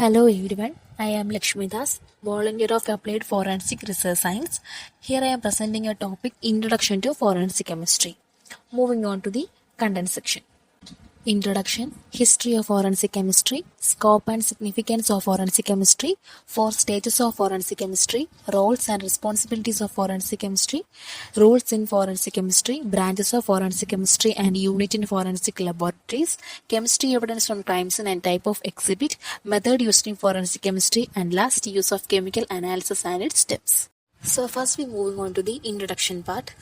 Hello everyone, I am Lakshmi Das, volunteer of Applied Forensic Research Science. Here I am presenting a topic Introduction to Forensic Chemistry. Moving on to the content section. Introduction, History of Forensic Chemistry, Scope and Significance of Forensic Chemistry, 4 stages of Forensic Chemistry, Roles and Responsibilities of Forensic Chemistry, Rules in Forensic Chemistry, Branches of Forensic Chemistry and Unit in Forensic Laboratories, Chemistry Evidence from Crime Scene and Type of Exhibit, Method used in Forensic Chemistry, and last, Use of Chemical Analysis and its Steps. So first we moving on to the introduction part.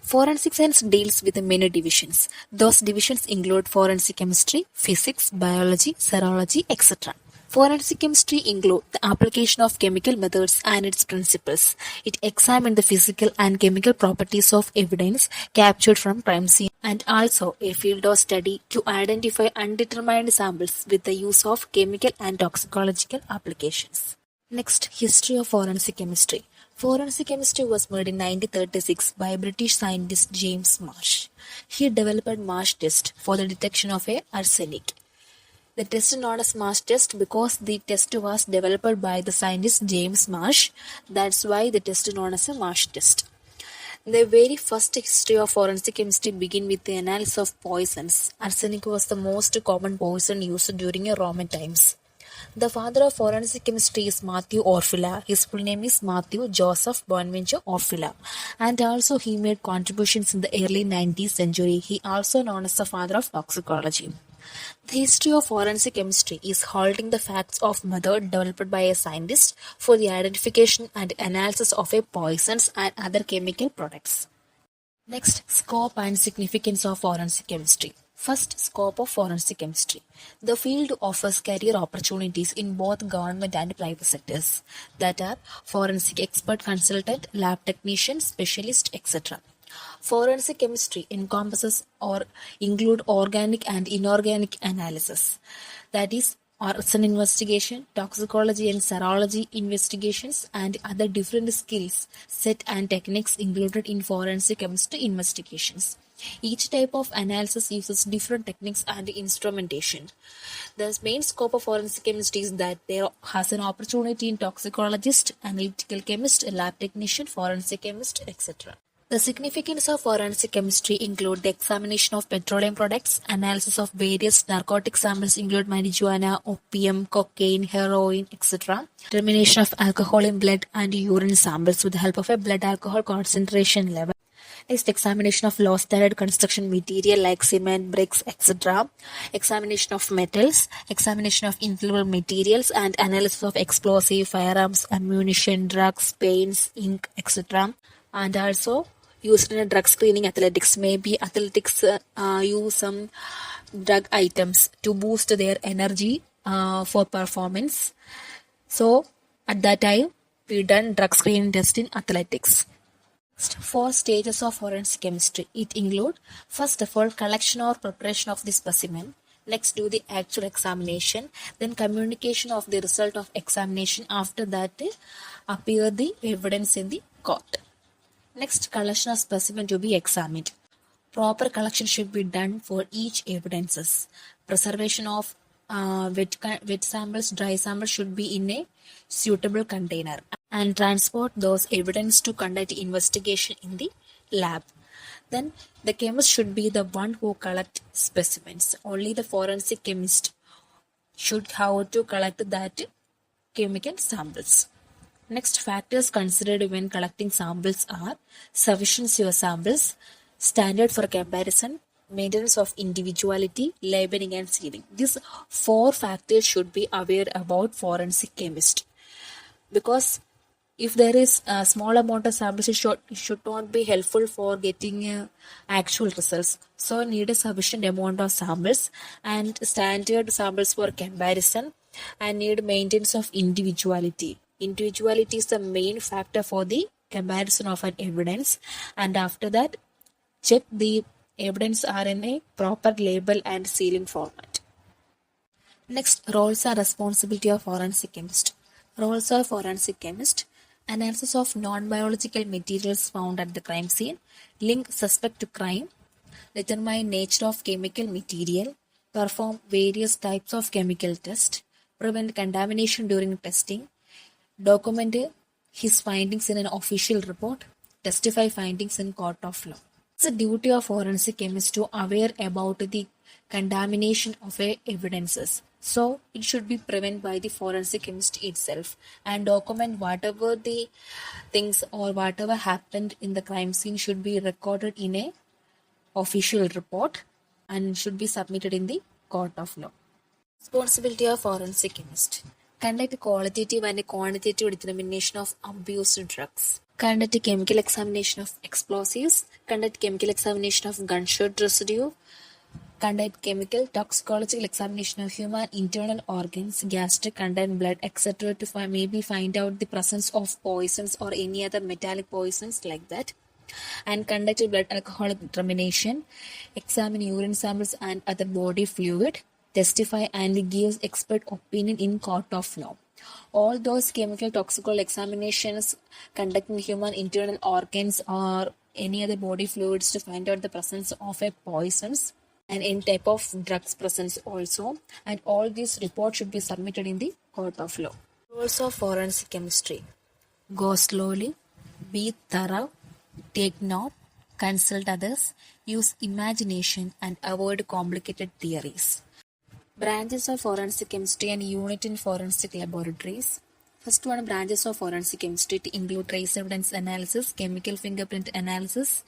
Forensic science deals with many divisions. Those divisions include forensic chemistry, physics, biology, serology, etc. Forensic chemistry includes the application of chemical methods and its principles. It examines the physical and chemical properties of evidence captured from crime scene and also a field of study to identify undetermined samples with the use of chemical and toxicological applications. Next, history of forensic chemistry. Forensic chemistry was made in 1936 by British scientist James Marsh. He developed Marsh test for the detection of arsenic. The test is known as Marsh test because the test was developed by the scientist James Marsh. That's why the test is known as a Marsh test. The very first history of forensic chemistry began with the analysis of poisons. Arsenic was the most common poison used during Roman times. The father of forensic chemistry is Matthew Orfila. His full name is Matthew Joseph Bonaventure Orfila. And also he made contributions in the early 19th century. He also known as the father of toxicology. The history of forensic chemistry is holding the facts of method developed by a scientist for the identification and analysis of poisons and other chemical products. Next, scope and significance of forensic chemistry. First, scope of forensic chemistry. The field offers career opportunities in both government and private sectors, that are forensic expert consultant, lab technician, specialist, etc. Forensic chemistry encompasses or include organic and inorganic analysis, that is arson investigation, toxicology and serology investigations, and other different skills set and techniques included in forensic chemistry investigations. Each type of analysis uses different techniques and instrumentation. The main scope of forensic chemistry is that there has an opportunity in toxicologist, analytical chemist, lab technician, forensic chemist, etc. The significance of forensic chemistry include the examination of petroleum products, analysis of various narcotic samples include marijuana, opium, cocaine, heroin, etc. Determination of alcohol in blood and urine samples with the help of a blood alcohol concentration level. Next, examination of low standard construction material like cement, bricks, etc. Examination of metals, examination of inflammable materials, and analysis of explosive, firearms, ammunition, drugs, paints, ink, etc. And also used in a drug screening athletics. Maybe athletics use some drug items to boost their energy for performance. So at that time, we done drug screening test in athletics. 4 stages of forensic chemistry. It include, first of all, collection or preparation of the specimen. Next, do the actual examination. Then communication of the result of examination. After that, appear the evidence in the court. Next, collection of specimen to be examined. Proper collection should be done for each evidences. Preservation of wet samples, dry samples should be in a suitable container, and transport those evidence to conduct investigation in the lab. Then the chemist should be the one who collect specimens. Only the forensic chemist should have to collect that chemical samples. Next, factors considered when collecting samples are sufficiency of samples, standard for comparison, maintenance of individuality, labeling and sealing. These 4 factors should be aware about forensic chemist, because if there is a small amount of samples, it should not be helpful for getting actual results. So need a sufficient amount of samples and standard samples for comparison, and need maintenance of individuality. Individuality is the main factor for the comparison of an evidence, and after that, check the evidence are in a proper label and sealing format. Next, roles and responsibility of forensic chemist. Roles of forensic chemist: analysis of non-biological materials found at the crime scene, link suspect to crime, determine nature of chemical material, perform various types of chemical tests, prevent contamination during testing, document his findings in an official report, testify findings in court of law. It's the duty of forensic chemist to aware about the contamination of evidences. So it should be prevented by the forensic chemist itself and document whatever the things or whatever happened in the crime scene should be recorded in a official report and should be submitted in the court of law. Responsibility of forensic chemist. Conduct a qualitative and a quantitative determination of abused drugs. Conduct a chemical examination of explosives. Conduct chemical examination of gunshot residue. Conduct chemical toxicological examination of human internal organs, gastric content, blood, etc. to maybe find out the presence of poisons or any other metallic poisons like that. And conduct a blood alcohol determination. Examine urine samples and other body fluid. Testify and gives expert opinion in court of law. All those chemical toxicological examinations conducting human internal organs or any other body fluids to find out the presence of a poisons and any type of drugs presence also, and all these reports should be submitted in the court of law. Rules of forensic chemistry. Go slowly, be thorough, take note, consult others, use imagination and avoid complicated theories. Branches of forensic chemistry and unit in forensic laboratories. First one, branches of forensic chemistry to include trace evidence analysis, chemical fingerprint analysis,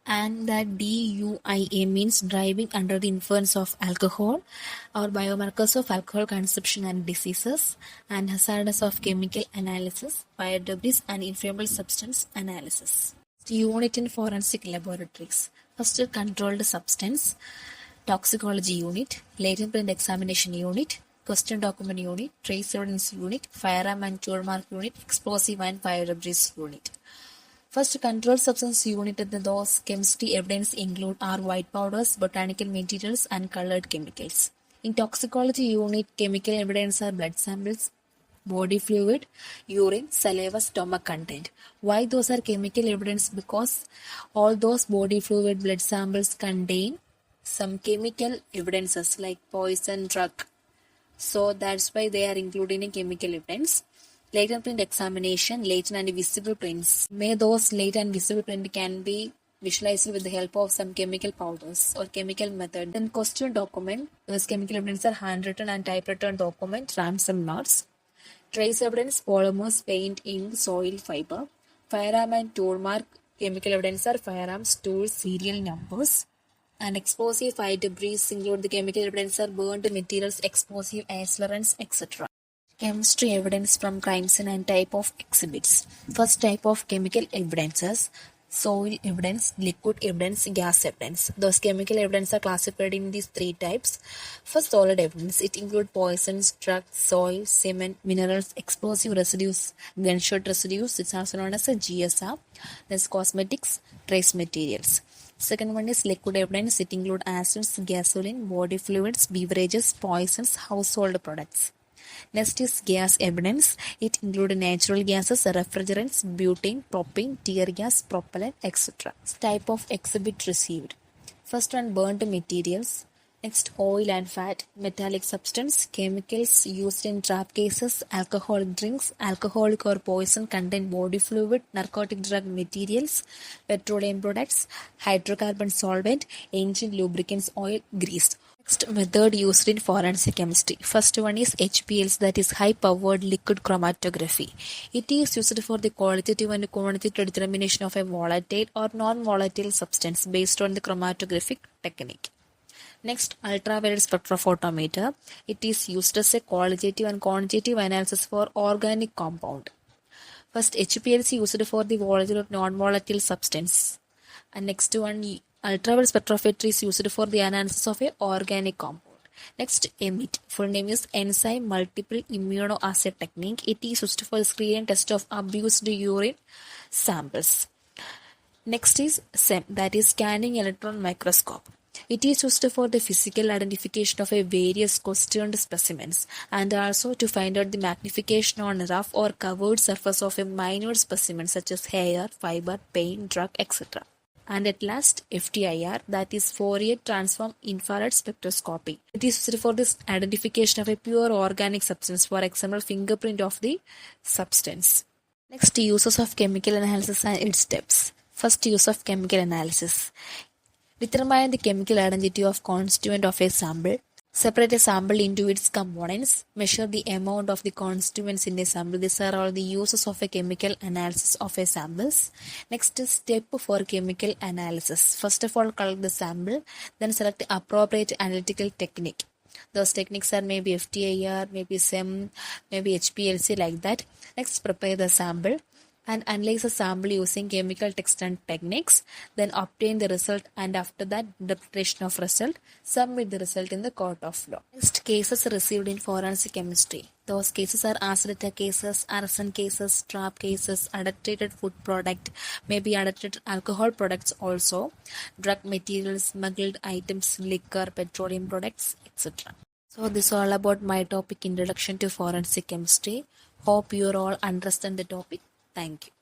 and that DUIA means driving under the influence of alcohol or biomarkers of alcohol consumption and diseases, and hazardous of chemical analysis, fire debris and inflammable substance analysis. Unit in forensic laboratories. First, controlled substance, toxicology unit, latent print examination unit, question document unit, trace evidence unit, firearm and tool mark unit, explosive and fire debris unit. First, controlled substance unit in those chemistry evidence include are white powders, botanical materials and colored chemicals. In toxicology unit, chemical evidence are blood samples, body fluid, urine, saliva, stomach content. Why those are chemical evidence? Because all those body fluid, blood samples contain some chemical evidences like poison, drug. So that's why they are included in chemical evidence. Latent print examination, latent and visible prints. May those latent and visible print can be visualized with the help of some chemical powders or chemical method. Then question document. Those chemical evidence are handwritten and typewritten document, ransom notes. Trace evidence, polymers, paint, ink, soil, fiber. Firearm and tool mark. Chemical evidence are firearms, tools, serial numbers. And explosive fire debris include the chemical evidence are burned materials, explosive accelerants, etc. Chemistry evidence from crime scene and type of exhibits. First type of chemical evidences: soil evidence, liquid evidence, gas evidence. Those chemical evidence are classified in these three types. First, solid evidence. It includes poisons, drugs, soil, cement, minerals, explosive residues, gunshot residues. It's also known as a GSR. There's cosmetics, trace materials. Second one is liquid evidence. It includes acids, gasoline, body fluids, beverages, poisons, household products. Next is gas evidence. It includes natural gases, refrigerants, butane, propane, tear gas, propellant, etc. Type of exhibit received. First one, burnt materials. Next, oil and fat, metallic substance, chemicals used in trap cases, alcoholic drinks, alcoholic or poison content body fluid, narcotic drug materials, petroleum products, hydrocarbon solvent, engine lubricants, oil, grease. Next method used in forensic chemistry. First one is HPLC, that is high powered liquid chromatography. It is used for the qualitative and quantitative determination of a volatile or non-volatile substance based on the chromatographic technique. Next, ultraviolet spectrophotometer. It is used as a qualitative and quantitative analysis for organic compound. First, HPLC used for the volatile or non-volatile substance. And next one, ultraviolet spectrophotometry is used for the analysis of a organic compound. Next, EMIT. Full name is Enzyme Multiple Immunoassay Technique. It is used for the screening test of abused urine samples. Next is SEM, that is Scanning Electron Microscope. It is used for the physical identification of a various questioned specimens and also to find out the magnification on rough or covered surface of a minor specimen such as hair, fiber, paint, drug, etc. And at last, FTIR, that is Fourier transform infrared spectroscopy. It is used for this identification of a pure organic substance, for example, fingerprint of the substance. Next, uses of chemical analysis and its steps. First, use of chemical analysis. Determine the chemical identity of constituent of a sample. Separate a sample into its components. Measure the amount of the constituents in a sample. These are all the uses of a chemical analysis of a samples. Next step for chemical analysis. First of all, collect the sample. Then select the appropriate analytical technique. Those techniques are maybe FTIR, maybe SEM, maybe HPLC, like that. Next, prepare the sample and analyze the sample using chemical text and techniques. Then obtain the result, and after that, interpretation of result. Submit the result in the court of law. Next, cases received in forensic chemistry. Those cases are acidity cases, arson cases, trap cases, adulterated food product, maybe adulterated alcohol products also, drug materials, smuggled items, liquor, petroleum products, etc. So this is all about my topic, Introduction to Forensic Chemistry. Hope you all understand the topic. Thank you.